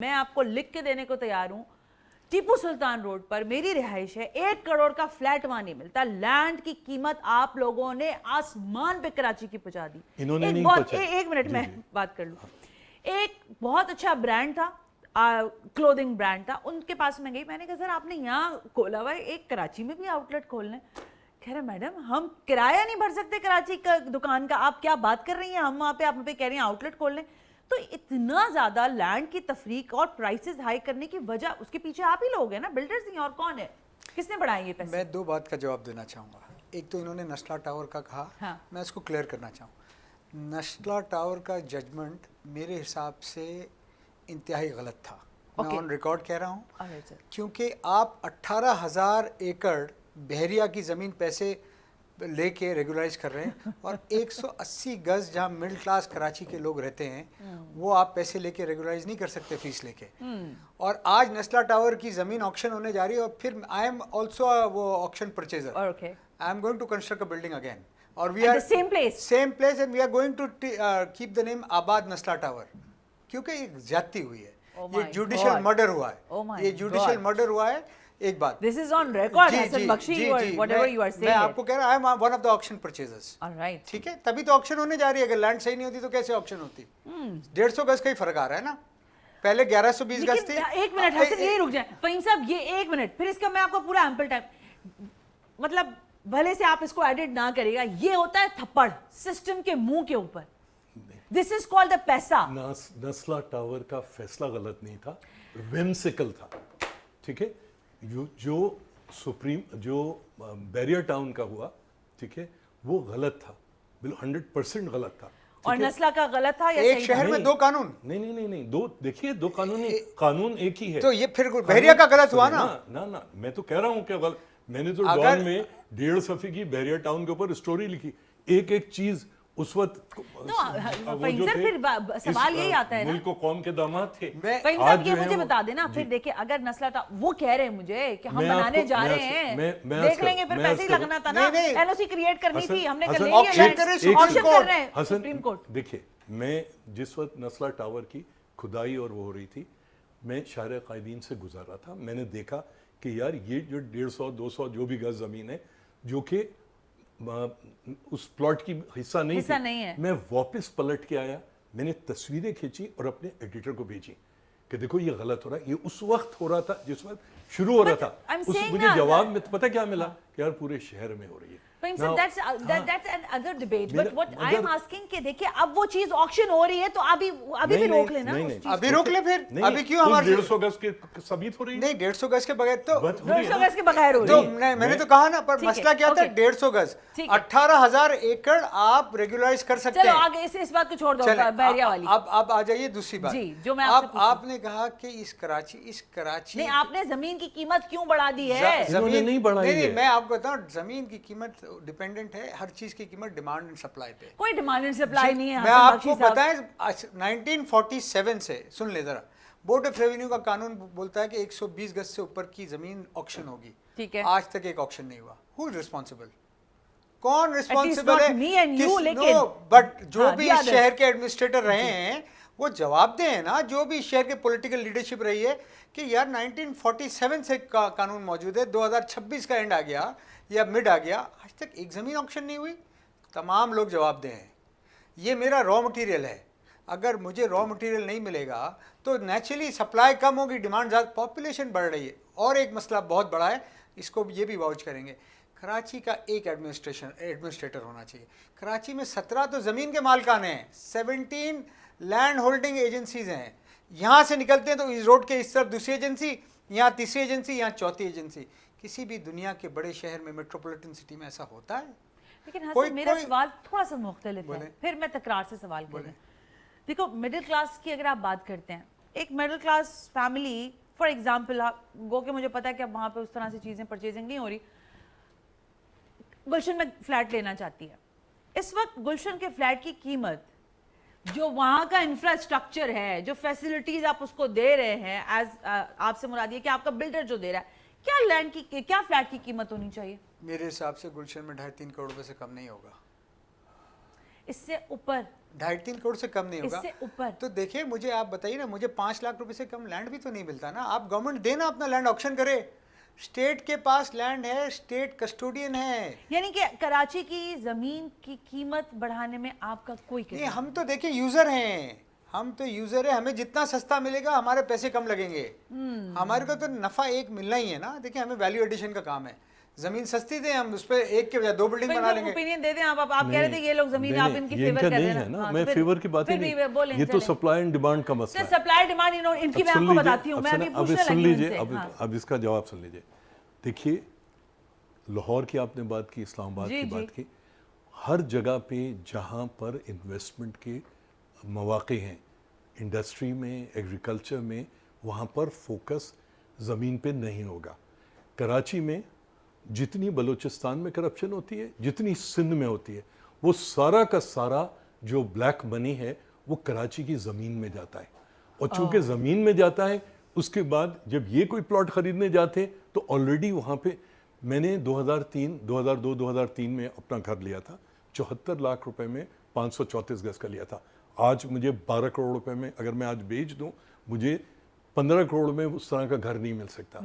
मैं आपको लिख के देने को तैयार हूं। टीपू सुल्तान रोड पर मेरी रिहाइश है, 1 करोड़ का फ्लैट वहां नहीं मिलता। लैंड की कीमत आप लोगों ने आसमान पे कराची की पहुंचा दी। इन्होंने नहीं पहुंचाई। एक मिनट मैं बात कर लूं। एक बहुत अच्छा ब्रांड था, क्लोथिंग ब्रांड था, उनके पास मैं गई, मैंने कहा सर आपने यहाँ खोला हुआ है, एक कराची में भी आउटलेट खोलना। कह रहे मैडम हम किराया नहीं भर सकते कराची का दुकान का, आप क्या बात कर रही हैं, हम वहाँ पे आप पे कह रही हैं आउटलेट खोल लें। तो इतना ज्यादा लैंड की तफरीक और प्राइसेस हाई करने की वजह, उसके पीछे आप ही लोग हैं ना, बिल्डर्स नहीं, और कौन है, किसने बढ़ाए ये पैसे? मैं दो बात का जवाब देना चाहूँगा। एक तो इन्होंने नस्ला टावर का कहा, हाँ। मैं इसको क्लियर करना चाहूँ। नस्ला टावर का जजमेंट मेरे हिसाब से इंतहाई गलत था। मैं ऑन रिकॉर्ड कह रहा हूँ, क्योंकि आप 18,000 एकड़ बहरिया की ज़मीन पैसे लेके रेगुलाइज कर रहे हैं और 180 गज जहाँ मिडिल क्लास कराची के लोग रहते हैं वो आप पैसे लेके रेगुलाइज नहीं कर सकते फीस लेके। और आज नस्ला टावर की ज़मीन ऑक्शन होने जा रही है और फिर आई एम ऑल्सो वो auction purchaser. I am going to construct a building again और we are same place and we are going to keep the name Abad Nasla tower, क्योंकि एक ज्यादती हुई है। ये जुडिशियल मर्डर हुआ है, ये जुडिशियल मर्डर हुआ है। एक बात, this is on record Hasan Bakhshi, whatever you are saying, मैं आपको कह रहा हूं, I am one of the auction purchasers. Alright, ठीक है, तभी तो ऑक्शन होने जा रही है। अगर लैंड सही नहीं होती तो कैसे ऑक्शन होती? 150 गज का ही फर्क आ रहा है ना, पहले 1120 गज थी। एक मिनट हसन, यही रुक जाए फहीम साहब, ये एक मिनट, फिर इसका मैं आपको पूरा एम्पल टाइम, मतलब भले से आप इसको एडिट ना करेगा, ये होता है थप्पड़ सिस्टम के मुंह के ऊपर। दिस इज कॉल्ड द पैसा। नस्ला टावर का फैसला गलत नहीं था, विम्सिकल था। ठीक है, जो बैरियर टाउन का हुआ, ठीक है, वो गलत था, बिल्कुल 100% गलत था। और नस्ला का गलत था या एक शहर में दो कानून? नहीं, दो, देखिए दो कानून एक ही है। तो ये फिर बहरिया का गलत हुआ ना? ना, मैं तो कह रहा हूँ कि गलत। मैंने तो डॉन में 1.5 सफ़े की बैरियर टाउन के ऊपर स्टोरी लिखी, एक चीज उस वक्त। फिर सवाल यही आता है ना, मुल्क को कौम के दामाद थे। ये मुझे बता देना फिर, देखिए अगर नस्ला वो कह रहे हैं मुझे कि हम बनाने जा रहे हैं, देख लेंगे, फिर पैसे ही लगना था ना, एनओसी क्रिएट करनी थी, हमने कर ली है, ऑप्शन कर रहे हैं सुप्रीम कोर्ट। देखिए, मैं जिस वक्त नस्ला टावर की खुदाई और वो हो रही थी, मैं शाहर कायदीन से गुजारा था, मैंने देखा कि यार ये जो 150-200 जो भी गज जमीन है जो कि उस प्लॉट की हिस्सा नहीं है। मैं वापस पलट के आया, मैंने तस्वीरें खींची और अपने एडिटर को भेजी कि देखो ये गलत हो रहा है। ये उस वक्त हो रहा था जिस वक्त शुरू हो रहा था। मुझे जवाब में पता क्या मिला कि यार पूरे शहर में हो रही है। that's another debate, but what I am asking कि देखिए अब वो चीज ऑक्शन हो रही है तो अभी भी रोक लेना, अभी रोक ले। फिर अभी क्यों हमारे 150 गज के साबित हो रही है? नहीं, 150 गज के बगैर तो 150 गज के बगैर हो रही है। मैंने तो कहा ना, पर मसला क्या था? 150 गज 18,000 एकड़ आप रेगुलराइज कर सकते हैं। चलो आगे इस बात को छोड़ दो, बहरिया वाली। अब आ जाइए दूसरी बात, जो मैं आपने कहा कि इस कराची नहीं, आपने जमीन की कीमत क्यों बढ़ा दी है? जमीन नहीं बढ़ाई है। मैं आपको बताऊं, जमीन की कीमत डिपेंडेंट है, हर चीज की कीमत डिमांड एंड सप्लाई पे। कोई डिमांड एंड सप्लाई नहीं है। मैं आपको बताएं 1947 से, सुन ले जरा, बोर्ड ऑफ रेवेन्यू का कानून बोलता है कि 120 गज से ऊपर की जमीन ऑक्शन होगी। ठीक है, आज तक एक ऑक्शन नहीं हुआ। Who is responsible? कौन रिस्पांसिबल है? नो, बट जो भी इस शहर के एडमिनिस्ट्रेटर रहे हैं वो जवाब दें ना, जो भी शहर के पॉलिटिकल लीडरशिप रही है कि यार 1947 से कानून मौजूद है, 2026 का एंड आ गया या मिड आ गया, आज तक एक ज़मीन ऑक्शन नहीं हुई। तमाम लोग जवाब दें, ये मेरा रॉ मटेरियल है, अगर मुझे रॉ मटेरियल नहीं मिलेगा तो नेचुरली सप्लाई कम होगी, डिमांड ज़्यादा, पॉपुलेशन बढ़ रही है। और एक मसला बहुत बड़ा है, इसको ये भी वाउच करेंगे, कराची का एक एडमिनिस्ट्रेटर होना चाहिए। कराची में 17 तो ज़मीन के मालिकान हैं, 17 लैंड होल्डिंग एजेंसीज हैं। यहाँ से निकलते हैं तो इस रोड के इस तरफ दूसरी एजेंसी, यहाँ तीसरी एजेंसी, यहाँ चौथी एजेंसी। किसी भी दुनिया के बड़े शहर में, मेट्रोपॉलिटन सिटी में ऐसा होता है? लेकिन मेरा सवाल थोड़ा सा मुख्तलिफ है, फिर मैं तकरार से सवाल करूँ। देखो, मिडिल क्लास की अगर आप बात करते हैं, एक middle class family for example, गो के मुझे पता है कि अब वहाँ पे उस तरह से चीज़ें परचेजिंग नहीं हो रही, गुलशन में फ्लैट लेना चाहती है। इस वक्त गुलशन के फ्लैट की कीमत, जो वहाँ का इंफ्रास्ट्रक्चर है, जो फैसिलिटीज आप उसको दे रहे हैं, एज आपसे मुराद है कि आपका बिल्डर जो दे रहा है, क्या लैंड की, क्या फ्लैट की कीमत होनी चाहिए? मेरे हिसाब से गुलशन में 2.5-3 करोड़ रुपए से कम नहीं होगा। इससे ऊपर 2.5-3 करोड़ से कम नहीं होगा। इससे ऊपर तो देखिए, मुझे आप बताइए ना, मुझे 5 लाख रुपए से कम लैंड भी तो नहीं मिलता ना। आप गवर्नमेंट देना अपना लैंड ऑक्शन करे, स्टेट के पास लैंड है, स्टेट कस्टोडियन है। यानी कि कराची की जमीन की कीमत बढ़ाने में आपका कोई नहीं, किरदार हम तो देखिए यूजर हैं, हम तो यूजर है, हमें जितना सस्ता मिलेगा हमारे पैसे कम लगेंगे। हमारे को तो नफा एक मिलना ही है ना। देखिए, हमें वैल्यू एडिशन का काम है। जमीन सस्ती दें, हम उस पर एक के बजाय 2 बिल्डिंग बना लेंगे। ओपिनियन दे दें आप कह रहे थे ये लोग जमीन आप इनकी ये फेवर इनका कर रहे नहीं हैं है ना, हाँ, मैं तो फेवर की बात ही फिर भी नहीं, बोलें, ये तो चलें। सप्लाई एंड डिमांड का मसला है। सप्लाई डिमांड इनकी मैं अब सुन आपको लीजिए, बताती हूँ, अब मैं सुनिए, अभी अब पूछने सुन लगी हूँ लीजिए, इनसे, अब हाँ। अब इसका जवाब सुन लीजिए। देखिए, लाहौर की आपने बात की, इस्लामाबाद जी, की जी। बात की, हर जगह पे जहाँ पर इन्वेस्टमेंट के मौके हैं, इंडस्ट्री में, एग्रीकल्चर में, वहाँ पर फोकस ज़मीन पे नहीं होगा। कराची में जितनी बलूचिस्तान में करप्शन होती है, जितनी सिंध में होती है, वो सारा का सारा जो ब्लैक मनी है वो कराची की ज़मीन में जाता है। और चूंकि ज़मीन में जाता है, उसके बाद जब ये कोई प्लॉट खरीदने जाते हैं तो ऑलरेडी वहाँ पे मैंने 2002-2003 में अपना घर लिया था, 74 लाख रुपए में 534 गज का लिया था। आज मुझे 12 करोड़ रुपए में अगर मैं आज बेच दूं, मुझे 15 करोड़ में उस तरह का घर नहीं मिल सकता।